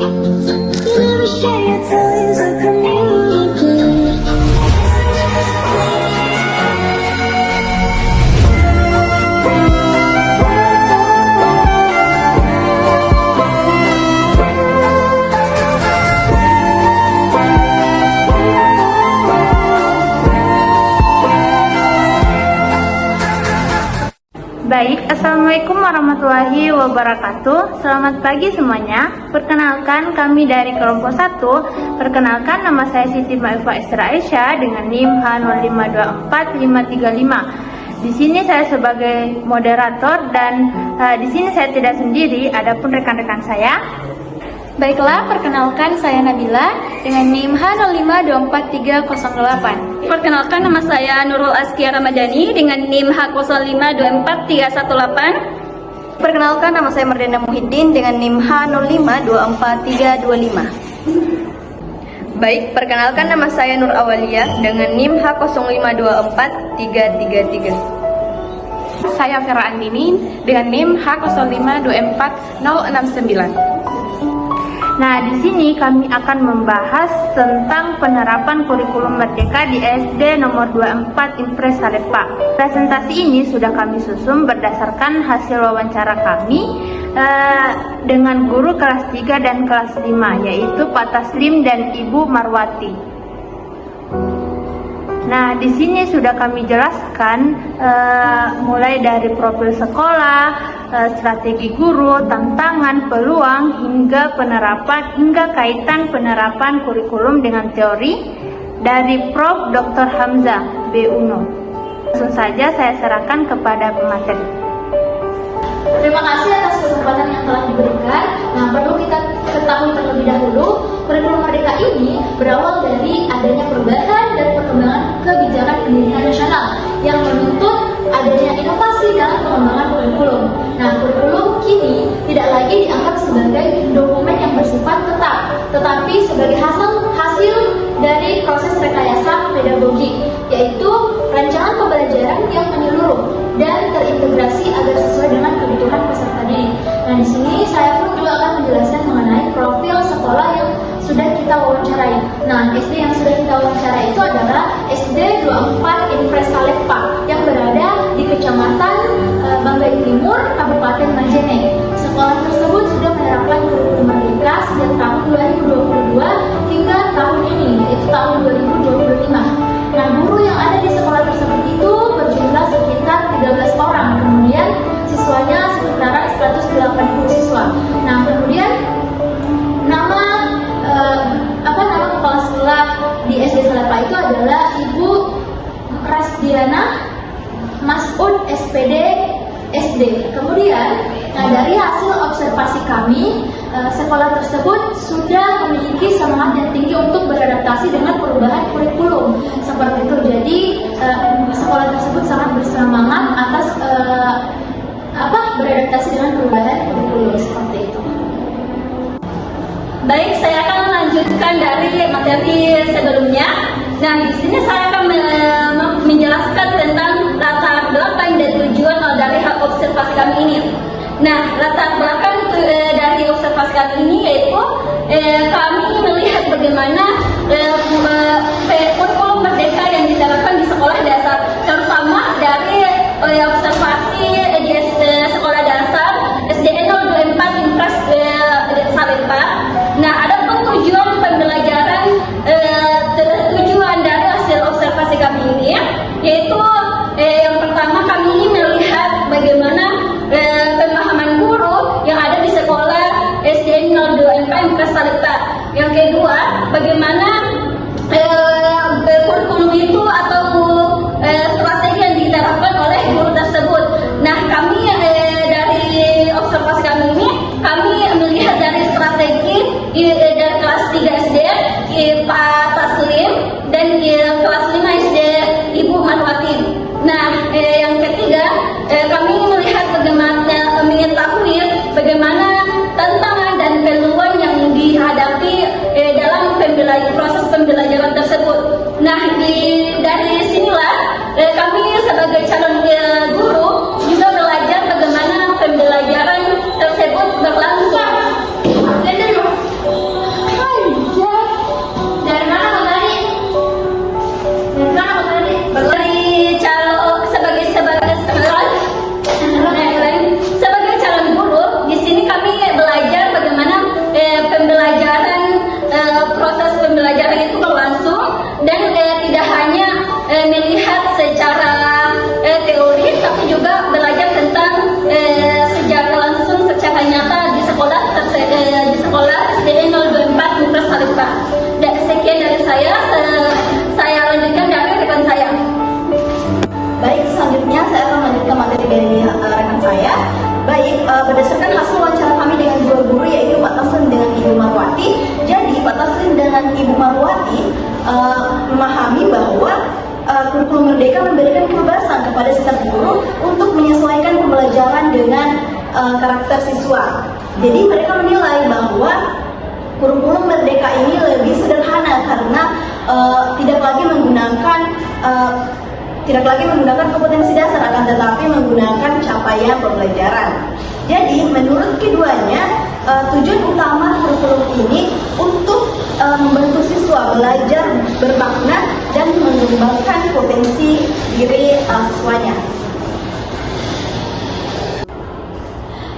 never share your toys or communicate. Baik, Assalamualaikum warahmatullahi wabarakatuh. Selamat pagi semuanya. Perkenalkan, kami dari kelompok 1. Perkenalkan, nama saya Siti Maifa Esra Aisyah dengan NIM H0524535. Di sini saya sebagai moderator dan di sini saya tidak sendiri, adapun rekan-rekan saya. Baiklah, perkenalkan saya Nabila dengan NIM H0524308. Perkenalkan, nama saya Nurul Askia Ramadhani dengan NIM H0524318. Perkenalkan, nama saya Mardana Muhyiddin dengan NIM H0524325. Baik, perkenalkan nama saya Nur Awalia dengan NIM H0524333. Saya Vera Andini dengan NIM H0524069. Nah, di sini kami akan membahas tentang penerapan kurikulum Merdeka di SD nomor 24 Impres Salepa. Presentasi ini sudah kami susun berdasarkan hasil wawancara kami dengan guru kelas 3 dan kelas 5, yaitu Pak Taslim dan Ibu Marwati. Nah, di sini sudah kami jelaskan mulai dari profil sekolah, strategi guru, tantangan, peluang, hingga penerapan, hingga kaitan penerapan kurikulum dengan teori dari Prof. Dr. Hamzah B. Uno. Langsung saja saya serahkan kepada pemateri. Terima kasih atas kesempatan yang telah diberikan. Nah, perlu kita ketahui terlebih dahulu, kurikulum Merdeka ini berawal dari adanya perubahan dan perkembangan kebijakan pendidikan nasional yang menuntut adanya inovasi dalam pengembangan kurikulum. Nah, kurikulum kini tidak lagi dianggap sebagai dokumen yang bersifat tetap, tetapi sebagai hasil dari proses rekayasa pedagogik, yaitu rancangan pembelajaran yang menyeluruh dan terintegrasi agar sesuai dengan kebutuhan peserta didik. Nah, di sini saya pun juga akan menjelaskan mengenai profil sekolah yang sudah kita wawancarai. Nah, SD yang sudah kita wawancarai itu adalah SD 24 Impres Salepa yang berada di Kecamatan Banggai Timur, Kabupaten Majene. Sekolah tersebut sudah menerapkan kurikulum Merdeka sejak tahun 2022 hingga tahun ini, yaitu tahun 2025. Nah, guru yang ada di sekolah tersebut itu berjumlah sekitar 13 orang. Kemudian siswanya sekitaran 180 siswa. Nah, kemudian nama kepala sekolah di SD Salepa itu adalah Ibu Rasdiana Mas'ud SPD SD. Kemudian, dari hasil observasi kami, sekolah tersebut sudah memiliki semangat yang tinggi untuk beradaptasi dengan perubahan kurikulum. Seperti itu. Jadi, sekolah tersebut sangat bersemangat atas beradaptasi dengan perubahan kurikulum seperti itu. Baik, saya akan melanjutkan dari materi sebelumnya. Nah, di sini saya akan menjelaskan tentang latar belakang dan tujuan dari observasi kami ini. Nah, latar belakang dari observasi kami ini yaitu kami melihat bagaimana kurikulum Merdeka yang diterapkan di sekolah dasar, terutama dari observasi di sekolah dasar SD 024 Impres Salepa. Nah, ada tujuan pembelajaran, tujuan dari hasil observasi kami ini, yaitu yang pertama kami ini melihat bagaimana pemahaman guru yang ada di sekolah SD 024 Impres Salepa. Yang kedua, bagaimana kurikulum itu atau strategi yang diterapkan oleh guru tersebut. Nah, kami dari observasi kami ini, kami melihat dari strategi dari kelas 3 SD Pak Taslim dan kelas 5 SD Ibu Marwati. Nah, yang ketiga, kami melihat bagaimana mengetahui bagaimana tantangan dan peluang yang dihadapi dalam proses pembelajaran tersebut. Nah, dari sinilah kami sebagai calon guru juga belajar bagaimana pembelajaran tersebut berlangsung. dengan Ibu Marwati memahami bahwa kurikulum Merdeka memberikan kebebasan kepada setiap guru untuk menyesuaikan pembelajaran dengan karakter siswa. Jadi mereka menilai bahwa kurikulum Merdeka ini lebih sederhana karena tidak lagi menggunakan kompetensi dasar, akan tetapi menggunakan capaian pembelajaran. Jadi menurut keduanya, tujuan utama kurikulum ini untuk membantu siswa belajar bermakna dan mengembangkan potensi diri siswanya.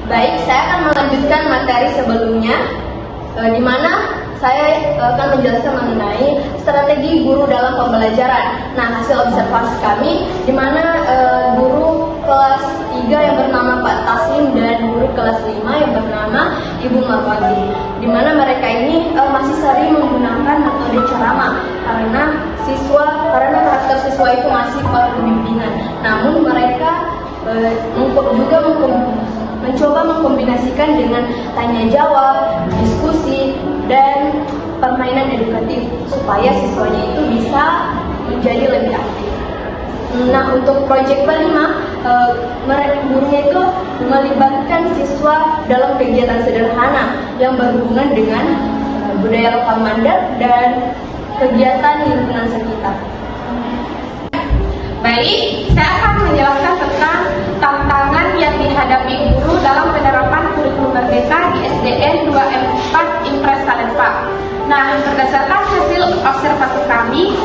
Baik, saya akan melanjutkan materi sebelumnya, di mana saya akan menjelaskan mengenai strategi guru dalam pembelajaran. Nah, hasil observasi kami, di mana guru kelas 3 yang bernama Pak Taslim dan guru kelas 5 yang bernama Ibu Marwati, di mana mereka ini masih sering menggunakan metode ceramah karena karakter siswa itu masih perlu bimbingan. Namun mereka juga mencoba mengkombinasikan dengan tanya jawab, diskusi, dan permainan edukatif supaya siswanya itu bisa menjadi lebih aktif. Nah, untuk proyek kelima, gurunya itu melibatkan siswa dalam kegiatan sederhana yang berhubungan dengan budaya lokal Mandar dan kegiatan lingkungan sekitar. Baik, saya akan menjelaskan tentang tantangan yang dihadapi guru dalam penerapan kurikulum Merdeka di SDN 24 Impres Salemba. Nah, berdasarkan hasil observasi kami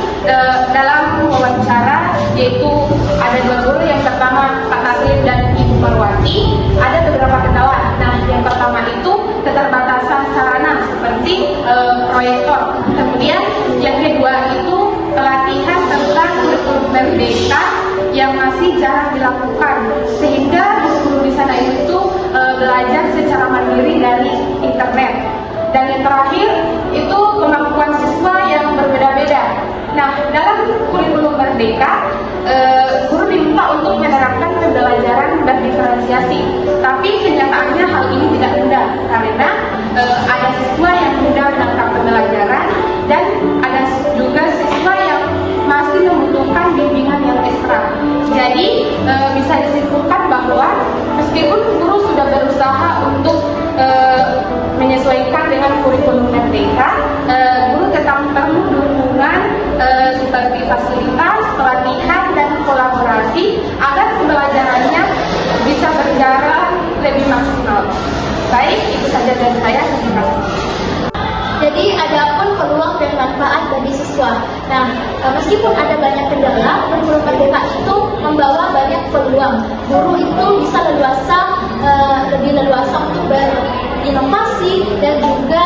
dalam wawancara, yaitu ada dua guru yang pertama Pak Taslim dan Ibu Marwati, ada beberapa kendala. Nah, yang pertama itu keterbatasan sarana seperti proyektor. Kemudian yang kedua itu pelatihan tentang kurikulum Merdeka yang masih jarang dilakukan, sehingga guru di sana itu belajar secara mandiri dari internet. Dan yang terakhir itu kemampuan siswa yang berbeda-beda. Nah, dalam kurikulum Merdeka, guru diminta untuk menerapkan pembelajaran berdiferensiasi. Tapi kenyataannya hal ini tidak mudah karena ada siswa yang mudah menangkap pembelajaran dan ada juga siswa yang masih membutuhkan bimbingan yang ekstra. Jadi bisa disimpulkan bahwa meskipun guru sudah berusaha untuk menyesuaikan dengan kurikulum Merdeka, guru tetap perlu dukungan seperti fasilitas, pelatihan, dan kolaborasi agar pembelajarannya bisa berjalan lebih maksimal. Baik, itu saja dari saya. Terima kasih. Jadi ada pun peluang dan manfaat bagi siswa. Nah, meskipun ada banyak kendala, kurikulum Merdeka itu membawa banyak peluang. Guru itu bisa lebih leluasa untuk berinovasi dan juga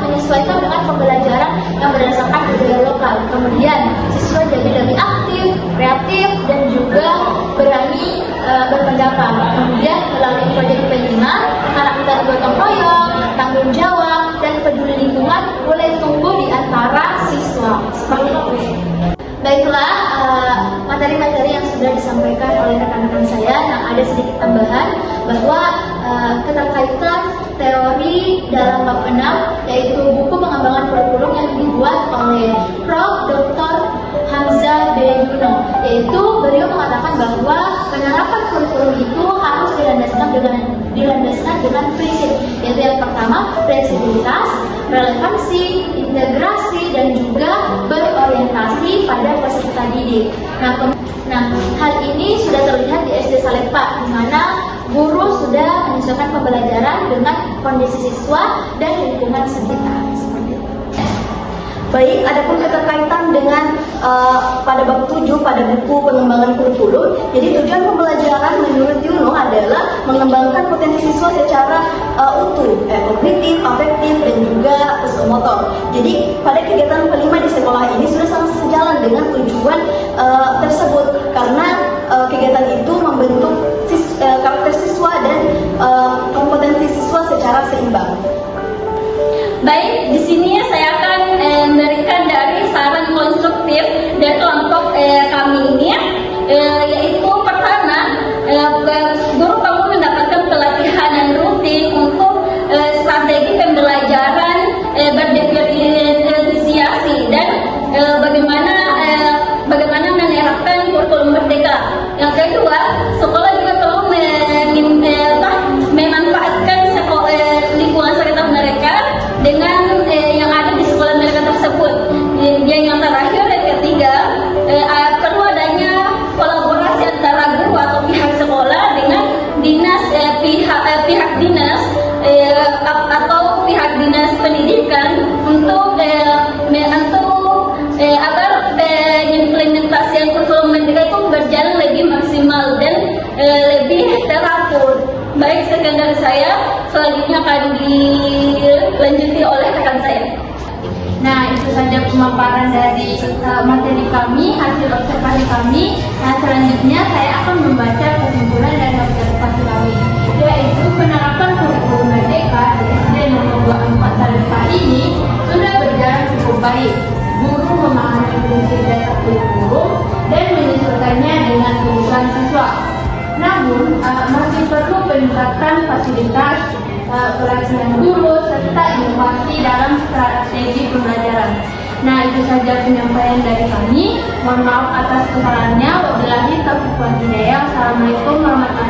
menyesuaikan dengan pembelajaran yang berdasarkan budaya lokal. Kemudian siswa jadi lebih aktif, kreatif, dan juga berani berpendapat. Kemudian melalui proyek kelima, karakter gotong royong, tanggung jawab, dan peduli lingkungan mulai tumbuh di antara siswa. Seperti itu. Baiklah, materi-materi yang sudah disampaikan oleh rekan-rekan saya. Nah, ada sedikit tambahan bahwa keterkaitan teori dalam bab 6, yaitu buku pengembangan kurikulum yang dibuat oleh Prof. Dr. Hamzah B. Yuno, yaitu beliau mengatakan bahwa penerapan kurikulum itu harus dilandaskan dengan prinsip, yaitu yang pertama fleksibilitas, relevansi, integrasi, dan juga berorientasi pada peserta didik. Nah, hal ini sudah terlihat di SD Salemba, di mana guru sudah menyesuaikan pembelajaran dengan kondisi siswa dan lingkungan sekitar. Seperti itu. Baik, adapun keterkaitan dengan pada bab 7 pada buku pengembangan kurikulum. Jadi tujuan pembelajaran menurut Yuno adalah mengembangkan potensi siswa secara utuh, kognitif, afektif, dan juga psikomotor. Jadi pada kegiatan kelima di sekolah ini sudah sangat sejalan dengan tujuan tersebut karena kegiatan itu membentuk karakter siswa dan kompetensi siswa secara seimbang. Baik, di sini saya akan memberikan dari saran konstruktif dari kelompok kami ini, yaitu pertama, guru perlu mendapatkan pelatihan yang rutin untuk strategi pembelajaran atau pihak dinas pendidikan untuk agar implementasi kurikulum merdeka itu berjalan lebih maksimal dan lebih teratur. Baik, sekian dari saya. Selanjutnya akan dilanjuti oleh rekan saya. Nah, itu saja pemaparan dari materi kami, hasil observasi kami. Nah, selanjutnya saya akan membaca kesimpulan dari observasi kami, yaitu penerapan kurikulum merdeka di SD nomor 24 Salifah ini sudah berjalan cukup baik. Guru memahami prinsip dasar kurikulum dan menyesuaikannya dengan kebutuhan siswa. Namun, masih perlu peningkatan fasilitas, pelatihan guru, serta inovasi dalam strategi pembelajaran. Nah, itu saja penyampaian dari kami. Mohon maaf atas kesalahannya. Wabillahi taufiq wal hidayah. Assalamualaikum warahmatullahi wabarakatuh.